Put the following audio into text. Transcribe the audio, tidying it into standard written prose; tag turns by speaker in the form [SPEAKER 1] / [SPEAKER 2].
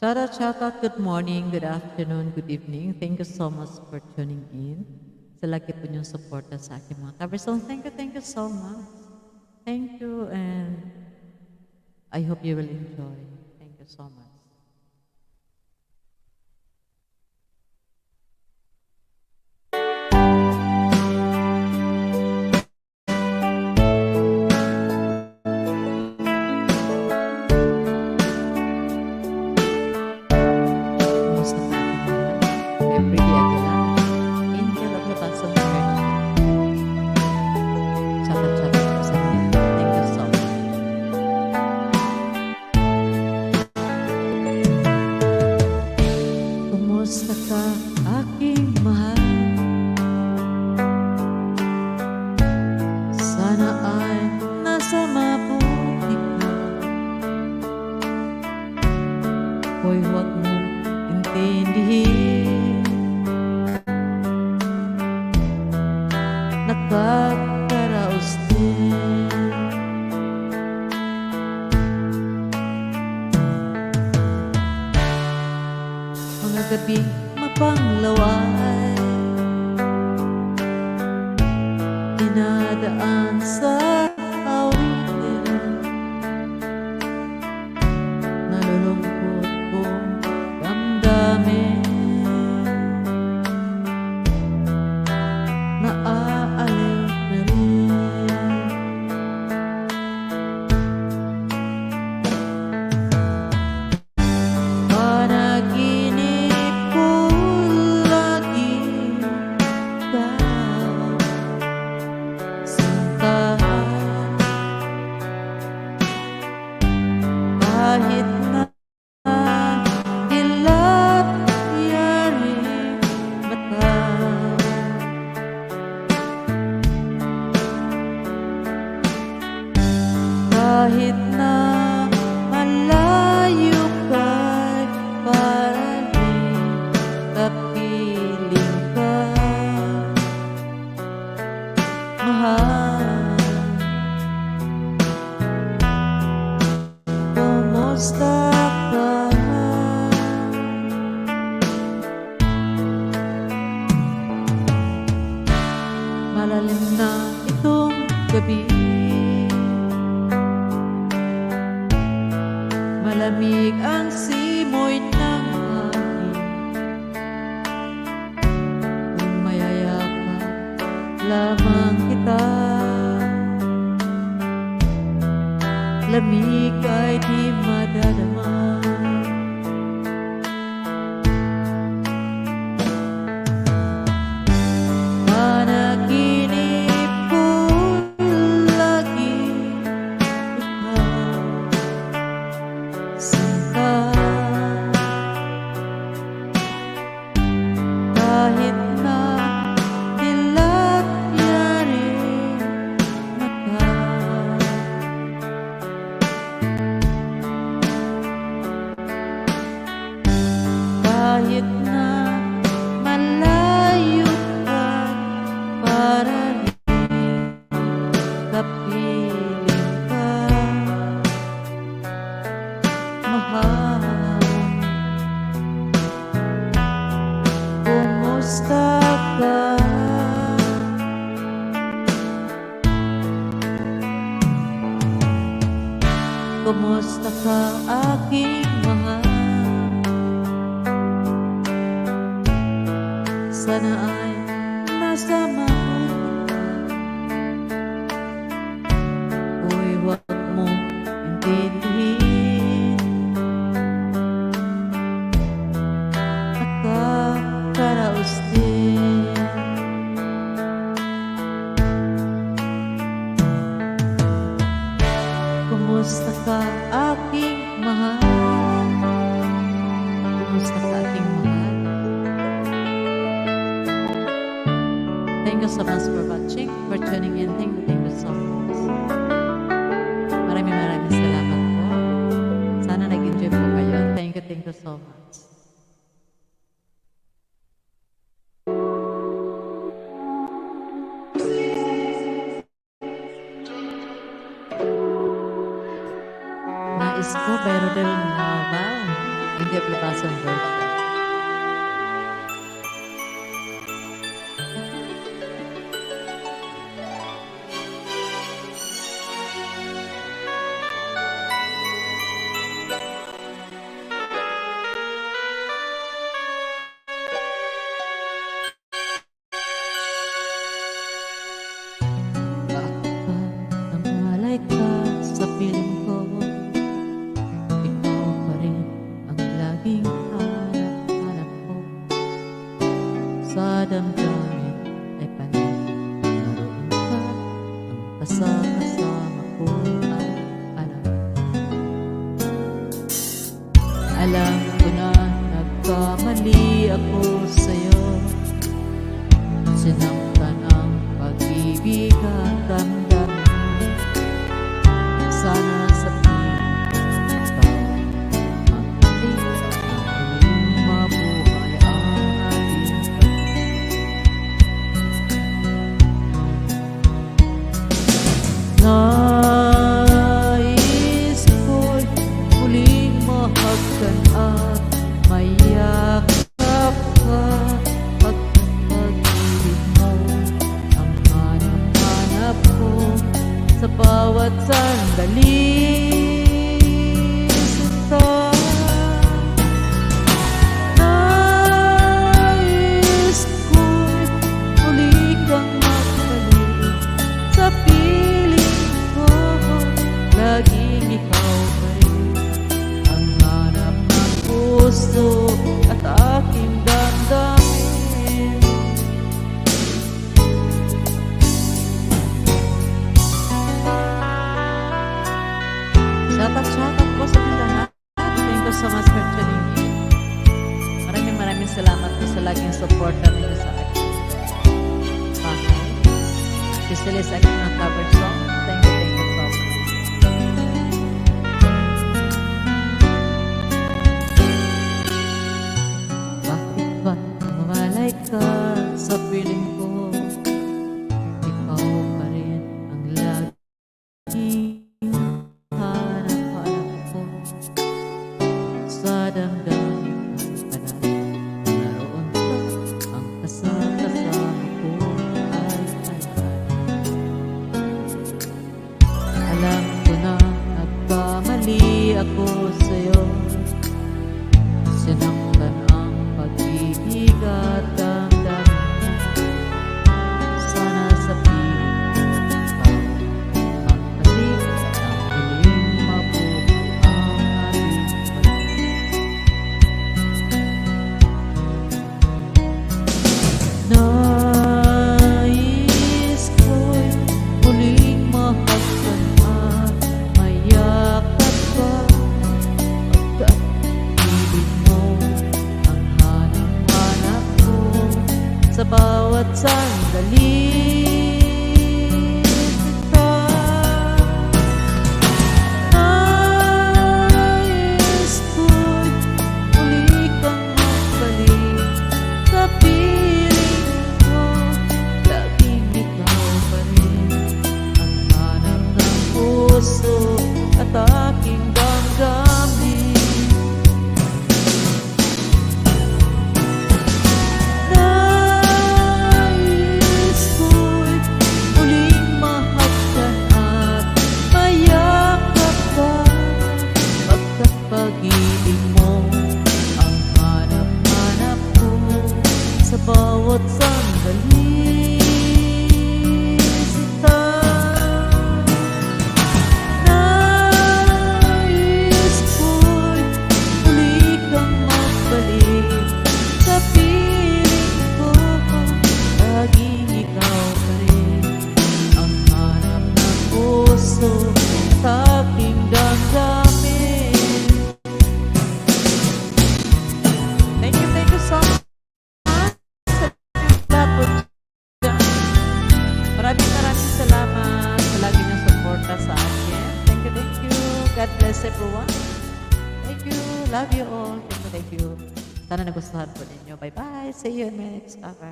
[SPEAKER 1] Shout out, good morning, good afternoon, good evening. Thank you so much for tuning in. Sa lagi po niyong suporta sa aking mga covers. So, thank you so much. Thank you, and I hope you will enjoy. Thank you so much. Kumusta po ating lahat? Everyday Aguilar, Angel of the Blossom Earth. Shout out po sa inyo. Thank you so much. Kumusta ka, aking mahal? Sana ay nasa mabuti ka. Hoy, huwag mong intindihin. Nakakaraos din. Mga gabi mapanglaway, dinadaan sa awitin. Nalulungkot kong damdamin, naaaliw na rin. Panaginip ko lagi ikaw, sinta. Kahit na dilat yaring mata, kahit na malayo ka'y parating kapiling ka, mahal. Kumusta ka? Malalim na itong gabi, malamig ang simoy ng hangin. Kung mayayakap lamang kita, lamig ay di madadama. Panaginip ko lagi ikaw, sinta. Kahit na dilat yaring mata, kahit na malayo ka, parating kapiling ka, mahal. Kumusta ka? Kumusta ka, aking mahal? Sana ay nasa mabuti ka. Uy, huwag mong intindihin. Nakakaraos din. Kumusta ka, aking mahal? Kumusta ka, aking mahal? Thank you so much for watching, for tuning in. Thank you so much. Maraming salamat po. Sana nag-enjoy po kayo. Thank you so much. Nais ko, pero del Nova. Jeff Labason version. Bakit ba namalay ka sa piling ko? Ikaw pa rin ang laging hanap-hanap ko. Sa damdamin ay panay naroon ka. Ang kasama ko ay alam. Alam ko na nagkamali ako sa'yo. Sinaktan ang pag-ibig at damdamin. Sana sa piling ikaw magpalit ang huling mabuhay ang ating nais ko'y muling mahagkan at mayakap ka. Pag-ibig mo ang hanap-hanap ko sa bawat sandali. Sinta, nais ko'y muli kang magbalik sa piling ko. Laging ikaw pa rin ang hanap ng puso at aking damdamin. Shoutout po sa ating lahat. Thank you so much for tuning in. Maraming salamat po sa laging suporta ninyo sa akin. Okay. Usually sa aking mga cover song. Thank you so much. Bakit ba mamalay ka sa piling ko? Ikaw pa rin ang laging hanap-hanap ko. Sa damdamin ang panay naroon ka. Ang kasama ko ay alam. Alam ko na nagkamali ako sa'yo. Sinaktan ang pag-ibig at damdamin. Sana sa piling ikaw magpalit ang huling mabuhay ang ating nais ko'y muling mahagkan at mayakap ka. Pagka-ibig mo ang hanap-hanap ko sa bawat sandali. Sinta, nais ko'y muli kang magbalik sa piling ko. Laging ikaw pa rin ang hanap ng puso at aking damdamin. Nais ko'y muling mahagkan at mayakap ka. Pagkat pag-ibig mo ang hanap-hanap ko sa bawat sandali. Sinta, nais ko'y muli kang magbalik sa piling ko. Laging ikaw pa rin ang hanap ng puso at aking damdamin. Thank you so much sa lahat po dyan. Maraming salamat sa lagi niyong suporta sa akin. Thank you. God bless everyone. Thank you. Love you all. Thank you. Sana nagustuhan po ninyo. Bye-bye. See you in my next cover.